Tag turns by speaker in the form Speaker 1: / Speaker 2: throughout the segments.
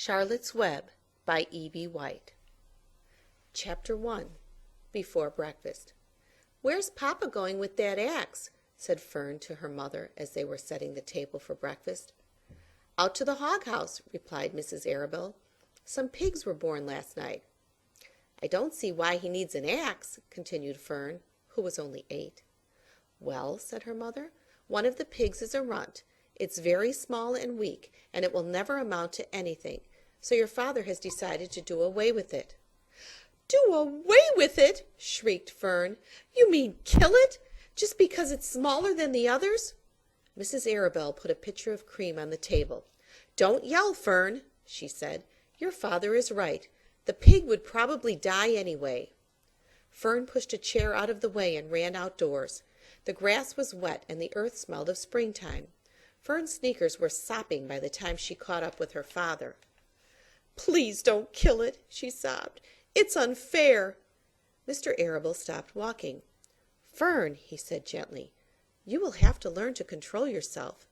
Speaker 1: Charlotte's Web by E.B. White. Chapter 1. Before Breakfast. "Where's Papa going with that axe?" said Fern to her mother as they were setting the table for breakfast. "Out to the hog house," replied Mrs. Arabelle. "Some pigs were born last night." "I don't see why he needs an axe," continued Fern, who was only 8. "Well," said her mother, "one of the pigs is a runt. It's very small and weak, and it will never amount to anything, so your father has decided to do away with it." "Do away with it!" shrieked Fern. "You mean kill it, just because it's smaller than the others?" Mrs. Arabelle put a pitcher of cream on the table. "Don't yell, Fern," she said. "Your father is right. The pig would probably die anyway." Fern pushed a chair out of the way and ran outdoors. The grass was wet and the earth smelled of springtime. Fern's sneakers were sopping by the time she caught up with her father. "Please don't kill it," she sobbed. "It's unfair." Mr. Arabelle stopped walking. "Fern," he said gently, "you will have to learn to control yourself."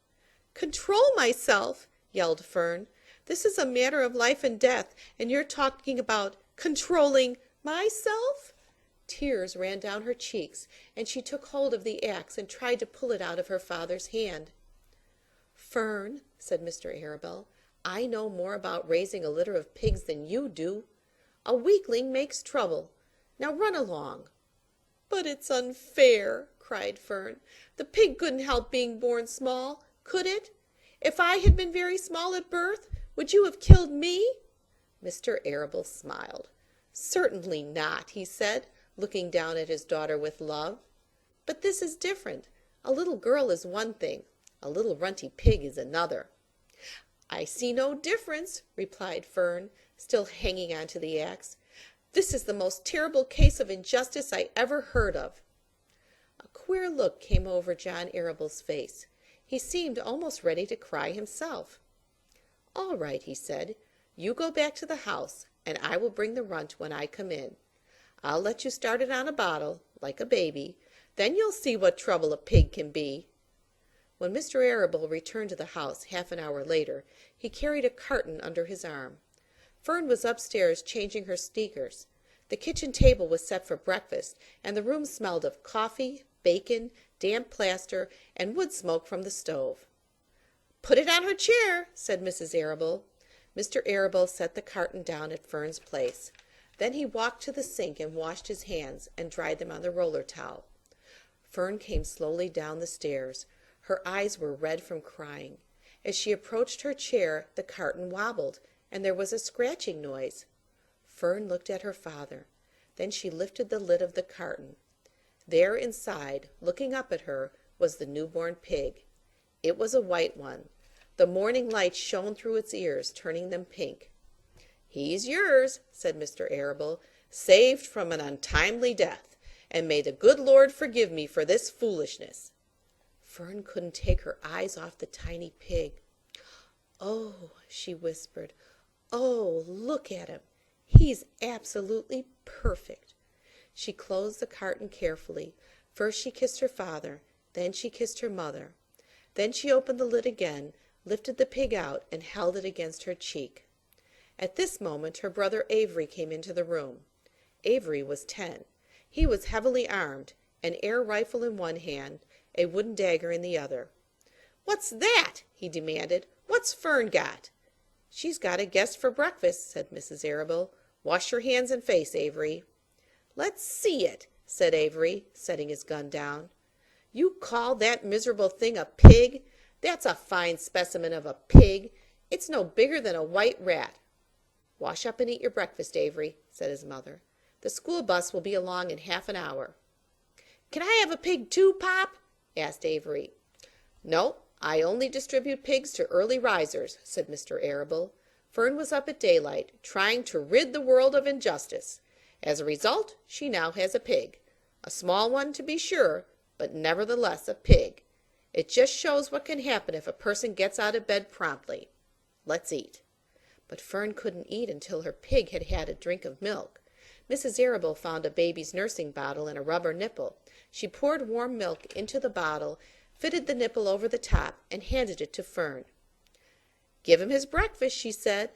Speaker 1: "Control myself!" yelled Fern. "This is a matter of life and death, and you're talking about controlling myself?" Tears ran down her cheeks, and she took hold of the axe and tried to pull it out of her father's hand. "Fern," said Mr. Arabelle, "I know more about raising a litter of pigs than you do. A weakling makes trouble. Now run along." "But it's unfair," cried Fern. "The pig couldn't help being born small, could it? If I had been very small at birth, would you have killed me?" Mr. Arabelle smiled. "Certainly not," he said, looking down at his daughter with love. "But this is different. A little girl is one thing. A little runty pig is another." "I see no difference," replied Fern, still hanging on to the axe. "This is the most terrible case of injustice I ever heard of." A queer look came over John Arabelle's face. He seemed almost ready to cry himself. "All right," he said. "You go back to the house, and I will bring the runt when I come in. I'll let you start it on a bottle, like a baby. Then you'll see what trouble a pig can be." When Mr. Arabelle returned to the house half an hour later, he carried a carton under his arm. Fern was upstairs changing her sneakers. The kitchen table was set for breakfast, and the room smelled of coffee, bacon, damp plaster, and wood smoke from the stove. "Put it on her chair," said Mrs. Arabelle. Mr. Arabelle set the carton down at Fern's place. Then he walked to the sink and washed his hands and dried them on the roller towel. Fern came slowly down the stairs. Her eyes were red from crying. As she approached her chair, the carton wobbled, and there was a scratching noise. Fern looked at her father. Then she lifted the lid of the carton. There inside, looking up at her, was the newborn pig. It was a white one. The morning light shone through its ears, turning them pink. "He's yours," said Mr. Arabelle, "saved from an untimely death, and may the good Lord forgive me for this foolishness." Fern couldn't take her eyes off the tiny pig. "Oh," she whispered, "oh, look at him. He's absolutely perfect." She closed the carton carefully. First she kissed her father, then she kissed her mother. Then she opened the lid again, lifted the pig out, and held it against her cheek. At this moment her brother Avery came into the room. Avery was 10. He was heavily armed, an air rifle in one hand, a wooden dagger in the other. "What's that?" he demanded. "What's Fern got?" "She's got a guest for breakfast," said Mrs. Arabelle. "Wash your hands and face, Avery." "Let's see it," said Avery, setting his gun down. "You call that miserable thing a pig? That's a fine specimen of a pig. It's no bigger than a white rat." "Wash up and eat your breakfast, Avery," said his mother. "The school bus will be along in half an hour." "Can I have a pig too, Pop?" asked Avery. "No, I only distribute pigs to early risers," said Mr. Arabelle. "Fern was up at daylight, trying to rid the world of injustice. As a result, she now has a pig. A small one, to be sure, but nevertheless a pig. It just shows what can happen if a person gets out of bed promptly. Let's eat." But Fern couldn't eat until her pig had had a drink of milk. Mrs. Arabelle found a baby's nursing bottle and a rubber nipple. She poured warm milk into the bottle, fitted the nipple over the top, and handed it to Fern. "Give him his breakfast," she said.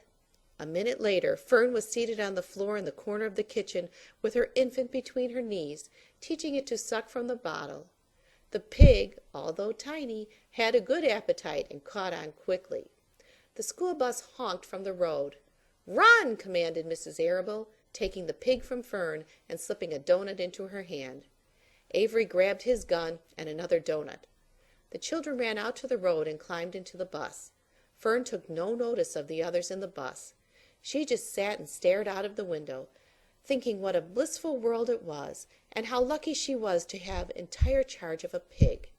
Speaker 1: A minute later Fern was seated on the floor in the corner of the kitchen with her infant between her knees, teaching it to suck from the bottle. The pig, although tiny, had a good appetite and caught on quickly. The school bus honked from the road. "Run!" commanded Mrs. Arable, taking the pig from Fern and slipping a doughnut into her hand. Avery grabbed his gun and another doughnut. The children ran out to the road and climbed into the bus. Fern took no notice of the others in the bus. She just sat and stared out of the window, thinking what a blissful world it was, and how lucky she was to have entire charge of a pig.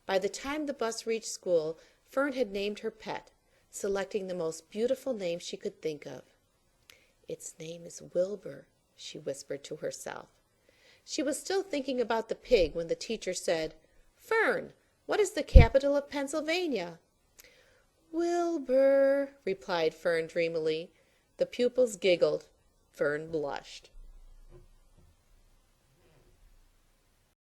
Speaker 1: By the time the bus reached school, Fern had named her pet, selecting the most beautiful name she could think of. "Its name is Wilbur," she whispered to herself. She was still thinking about the pig when the teacher said, "Fern, what is the capital of Pennsylvania?" "Wilbur," replied Fern dreamily. The pupils giggled. Fern blushed.